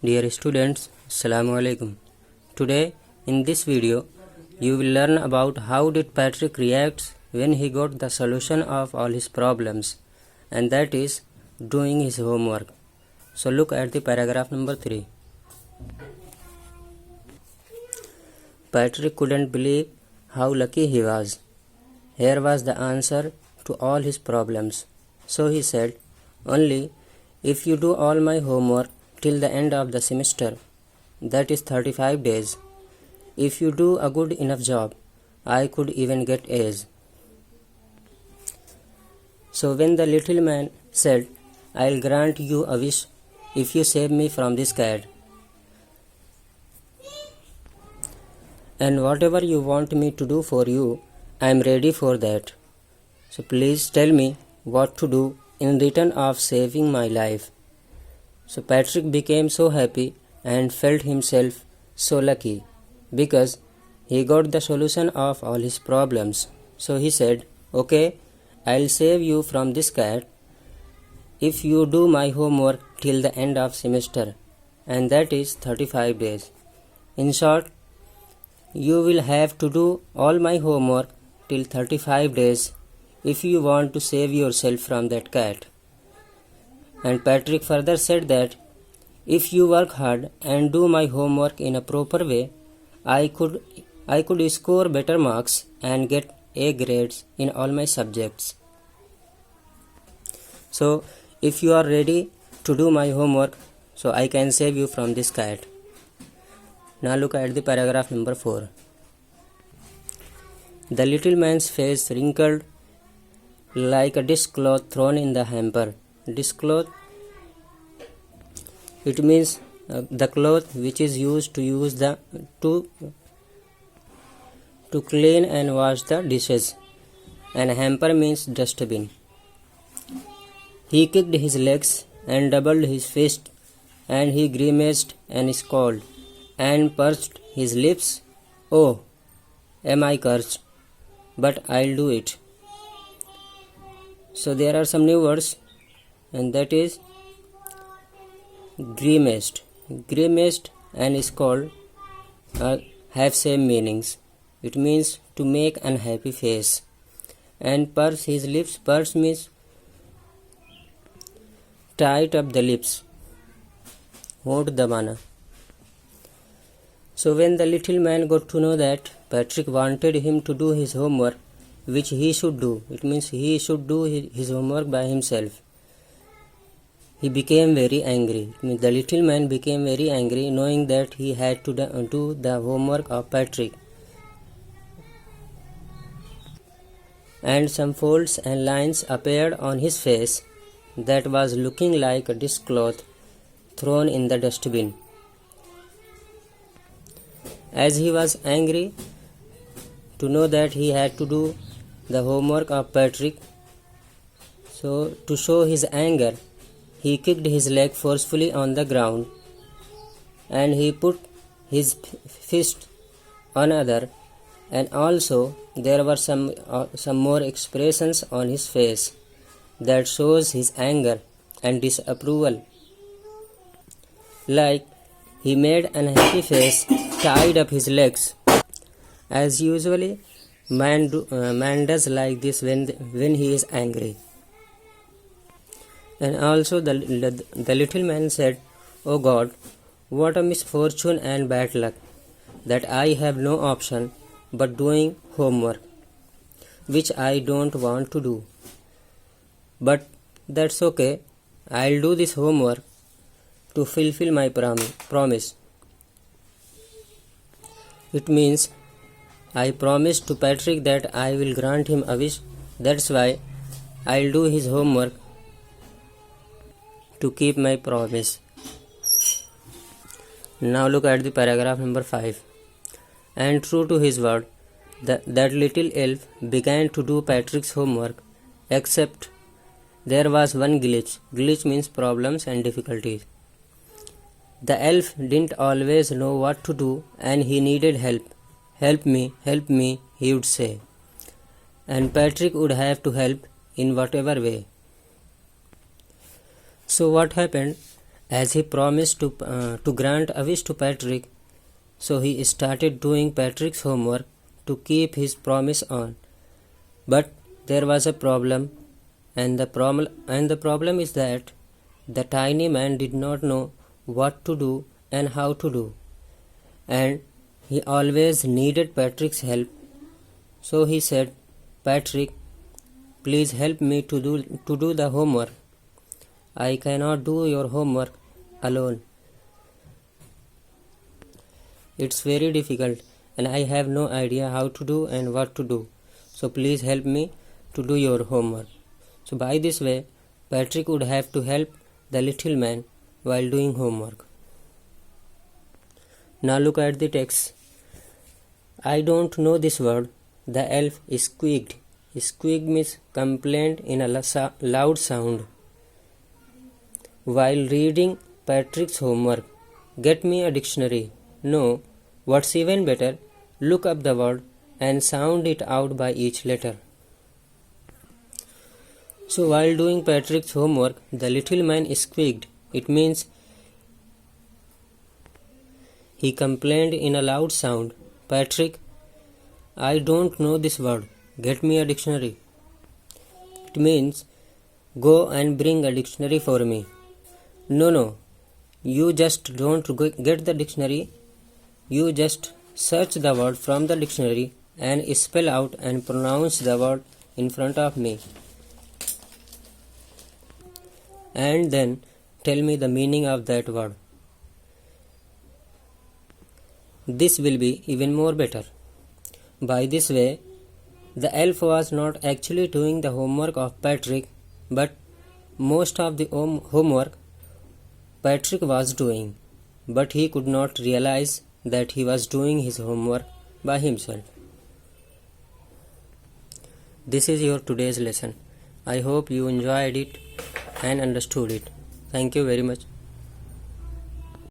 Dear students, Assalamu alaikum. Today in this video you will learn about how did Patrick react when he got the solution of all his problems, and that is doing his homework. So look at the paragraph number 3. Patrick couldn't believe how lucky he was. Here was the answer to all his problems. So he said, "Only if you do all my homework till the end of the semester, that is 35 days. If you do a good enough job, I could even get A's." So when the little man said, "I'll grant you a wish if you save me from this cat. And whatever you want me to do for you, I am ready for that. So please tell me what to do in return of saving my life." So Patrick became so happy and felt himself so lucky because he got the solution of all his problems. So he said, "Okay, I'll save you from this cat if you do my homework till the end of semester, and that is 35 days. In short, you will have to do all my homework till 35 days if you want to save yourself from that cat." And Patrick further said that if you work hard and do my homework in a proper way, I could score better marks and get A grades in all my subjects. So if you are ready to do my homework, so I can save you from this cat. Now look at the paragraph number 4. The little man's face wrinkled like a dishcloth thrown in the hamper. Dishcloth, it means the cloth which is used to clean and wash the dishes, and hamper means dustbin. He kicked his legs and doubled his fist, and he grimaced and scowled and pursed his lips. "Oh, am I cursed? But I'll do it." So there are some new words, and that is grimaced. Grimaced and scowled have same meanings. It means to make unhappy face. And purse his lips. Purse means tight up the lips. होंठ दबाना. So when the little man got to know that Patrick wanted him to do his homework, which he should do, it means he should do his homework by himself, he became very angry. It means the little man became very angry knowing that he had to do the homework of Patrick. And some folds and lines appeared on his face that was looking like a dishcloth thrown in the dustbin. As he was angry to know that he had to do the homework of Patrick, so to show his anger, he kicked his leg forcefully on the ground, and he put his fist on other, and also there were some more expressions on his face that shows his anger and disapproval. Like he made an unhappy face, tied up his legs, as usually man does like this when he is angry. And also the little man said, "Oh God, what a misfortune and bad luck that I have no option but doing homework, which I don't want to do. But that's okay, I'll do this homework to fulfill my promise. It means I promised to Patrick that I will grant him a wish. That's why I'll do his homework to keep my promise." Now look at the paragraph number 5. And true to his word, that little elf began to do Patrick's homework, except there was one glitch. Glitch means problems and difficulties. The elf didn't always know what to do, and he needed help. "Help me," he would say. And Patrick would have to help in whatever way. So what happened? As he promised to grant a wish to Patrick, so he started doing Patrick's homework to keep his promise on. But there was a problem, and the problem is that the tiny man did not know what to do and how to do, and he always needed Patrick's help. So he said, "Patrick, please help me to do the homework. I cannot do your homework alone. It's very difficult and I have no idea how to do and what to do. So please help me to do your homework." So by this way, Patrick would have to help the little man while doing homework. Now look at the text. I don't know this word. The elf squeaked. Squeak means complained in a loud sound while reading Patrick's homework. Get me a dictionary. No, what's even better, look up the word and sound it out by each letter. So while doing Patrick's homework, the little man squeaked. It means he complained in a loud sound. Patrick, I don't know this word. Get me a dictionary. It means go and bring a dictionary for me. No, you just don't get the dictionary. You just search the word from the dictionary and spell out and pronounce the word in front of me. And then tell me the meaning of that word. This will be even more better. By this way, the elf was not actually doing the homework of Patrick, but most of the homework Patrick was doing, but he could not realize that he was doing his homework by himself. This is your today's lesson. I hope you enjoyed it and understood it. Thank you very much.